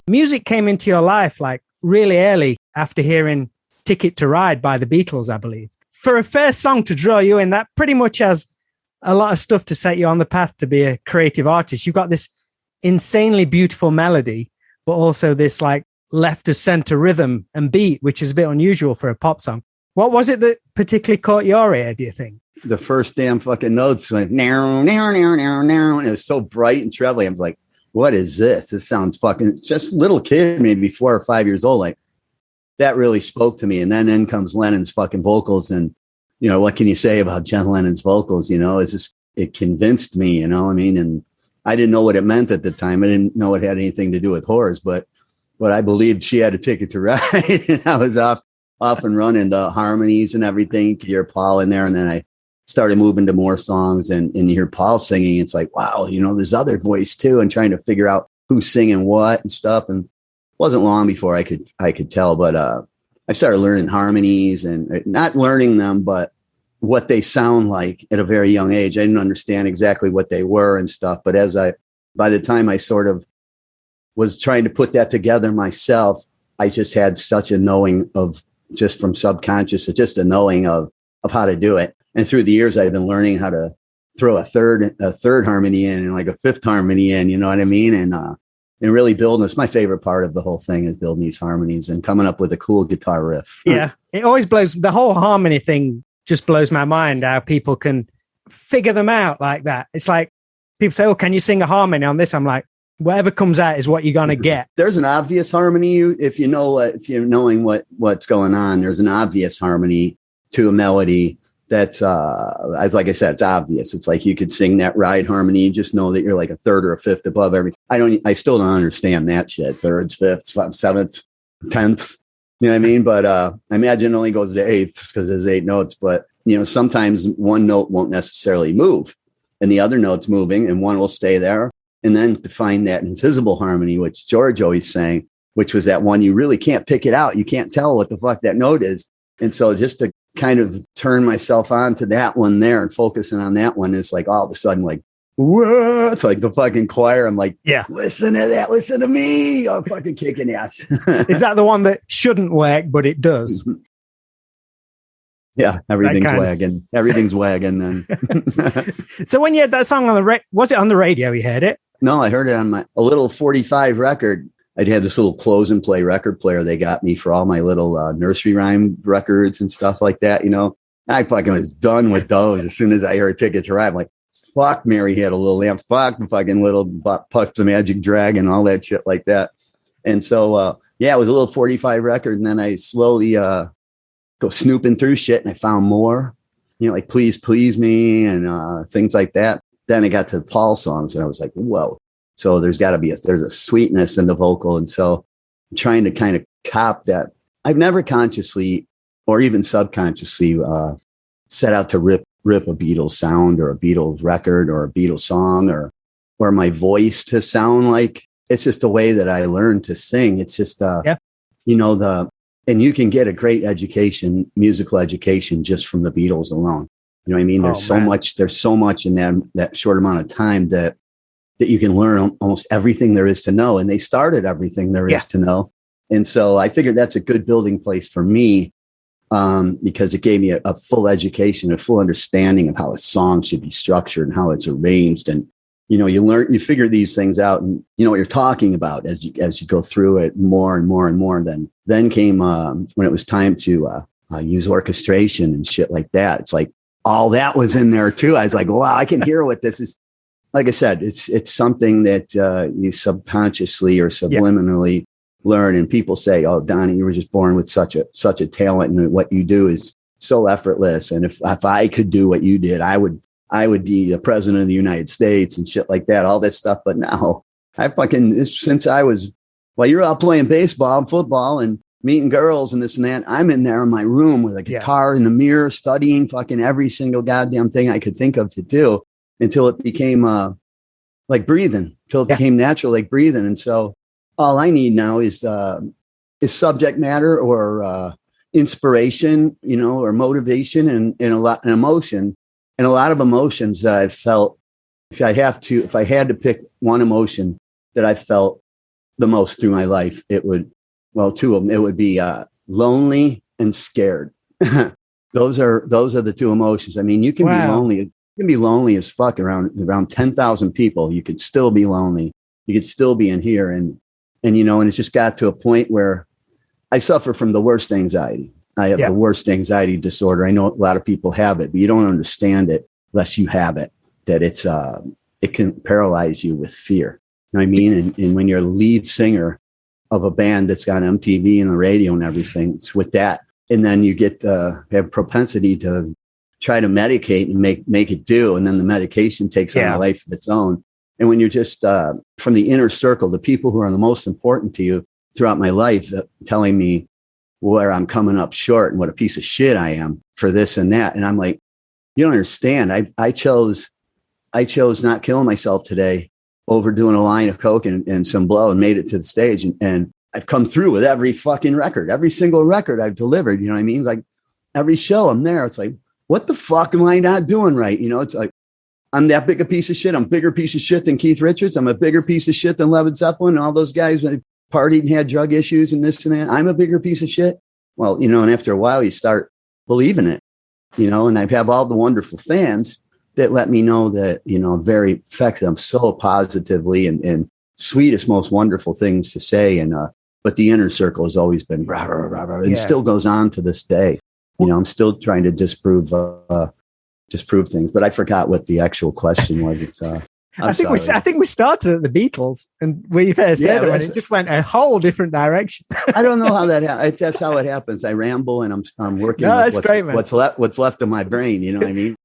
music came into your life like really early after hearing Ticket to Ride by the Beatles, I believe. For a first song to draw you in, that pretty much has a lot of stuff to set you on the path to be a creative artist. You've got this insanely beautiful melody, but also this like left of center rhythm and beat, which is a bit unusual for a pop song. What was it that particularly caught your ear, do you think? The first damn fucking notes went, now, now, now, now, now. And it was so bright and trebly. I was like, what is this? This sounds fucking, just little kid, maybe 4 or 5 years old. Like, that really spoke to me. And then in comes Lennon's fucking vocals. And, you know, what can you say about John Lennon's vocals? You know, it's just, it convinced me, you know, I mean, and I didn't know what it meant at the time. I didn't know it had anything to do with whores, but I believed she had a ticket to ride. And I was off and running the harmonies and everything. You could hear Paul in there. And then I started moving to more songs and you hear Paul singing. It's like, wow, you know, there's other voice too, and trying to figure out who's singing what and stuff. And it wasn't long before I could tell, but I started learning harmonies and not learning them, but what they sound like at a very young age. I didn't understand exactly what they were and stuff. But by the time I sort of was trying to put that together myself, I just had such a knowing of, just from subconscious, just a knowing of how to do it. And through the years, I've been learning how to throw a third harmony in and like a fifth harmony in, you know what I mean? And really building. It's my favorite part of the whole thing, is building these harmonies and coming up with a cool guitar riff. Yeah. It always blows, the whole harmony thing just blows my mind, how people can figure them out like that. It's like people say, oh, can you sing a harmony on this? I'm like, whatever comes out is what you're going to get. There's an obvious harmony. If you know, if you're knowing what's going on, there's an obvious harmony to a melody. That's, as like I said, it's obvious. It's like you could sing that ride harmony. You just know that you're like a third or a fifth above everything. I still don't understand that shit. Thirds, fifths, sevenths, tenths. You know what I mean? But I imagine it only goes to eighths because there's 8 notes. But, you know, sometimes one note won't necessarily move and the other note's moving and one will stay there. And then to find that invisible harmony, which George always sang, which was that one you really can't pick it out. You can't tell what the fuck that note is. And so just to kind of turn myself on to that one there and focusing on that one, is like all of a sudden like, whoa, it's like the fucking choir. I'm like, yeah, listen to that. Listen to me. I'm fucking kicking ass. Is that the one that shouldn't work, but it does? Yeah, everything's wagging. Everything's wagging then. So when you had that song on was it on the radio you heard it? No, I heard it on a little 45 record. I'd had this little close and play record player they got me for all my little nursery rhyme records and stuff like that, you know. I fucking was done with those as soon as I heard Ticket to Ride. I'm like, fuck, Mary had a little lamp. Fuck the fucking little Puff the Magic Dragon, all that shit like that. And so, yeah, it was a little 45 record. And then I slowly go snooping through shit and I found more, you know, like Please Please Me and things like that. Then I got to Paul songs and I was like, whoa. So there's got to be there's a sweetness in the vocal. And so I'm trying to kind of cop that. I've never consciously or even subconsciously set out to rip a Beatles sound or a Beatles record or a Beatles song or my voice to sound like. It's just the way that I learned to sing. It's just, you know, and you can get a great education, musical education, just from the Beatles alone. You know what I mean? There's so much in that short amount of time that you can learn almost everything there is to know. And they started everything there is to know. And so I figured that's a good building place for me, because it gave me a full education, a full understanding of how a song should be structured and how it's arranged. And, you know, you figure these things out and you know what you're talking about as you go through it more and more and more. Then came, when it was time to use orchestration and shit like that. It's like all that was in there too. I was like, wow, I can hear what this is. Like I said, it's something that you subconsciously or subliminally learn. And people say, "Oh, Donnie, you were just born with such a talent, and what you do is so effortless. And if I could do what you did, I would be the president of the United States and shit like that, all that stuff." But no, since I was, while you're out playing baseball and football and meeting girls and this and that, I'm in there in my room with a guitar in the mirror, studying fucking every single goddamn thing I could think of to do. Until it became like breathing, until it became natural, like breathing. And so all I need now is subject matter or inspiration, you know, or motivation and emotion. And a lot of emotions that I've felt, if I had to pick one emotion that I felt the most through my life, two of them, it would be lonely and scared. Those are the two emotions. I mean, you can be lonely. You can be lonely as fuck around 10,000 people. You could still be lonely. You could still be in here. And it just got to a point where I suffer from the worst anxiety. I have the worst anxiety disorder. I know a lot of people have it, but you don't understand it unless you have it, that it can paralyze you with fear. You know what I mean? And when you're a lead singer of a band that's got MTV and the radio and everything, it's with that. And then you get have propensity to try to medicate and make it do. And then the medication takes on a life of its own. And when you're just from the inner circle, the people who are the most important to you throughout my life, telling me where I'm coming up short and what a piece of shit I am for this and that. And I'm like, you don't understand. I chose not killing myself today over doing a line of coke and some blow and made it to the stage. And I've come through with every fucking record, every single record I've delivered. You know what I mean? Like every show I'm there. It's like, what the fuck am I not doing right? You know, it's like, I'm that big a piece of shit. I'm a bigger piece of shit than Keith Richards. I'm a bigger piece of shit than Led Zeppelin and all those guys that partied and had drug issues and this and that. I'm a bigger piece of shit. Well, and after a while you start believing it, and I have all the wonderful fans that let me know that, very affect them so positively and sweetest, most wonderful things to say. And, but the inner circle has always been rah, rah, rah, rah, and still goes on to this day. I'm still trying to disprove things, but I forgot what the actual question was. It's, I think we started at the Beatles, and we first said it, and it just went a whole different direction. I don't know how that happens. That's how it happens. I ramble, and I'm working. No, with that's great, man. What's left of my brain. You know what I mean?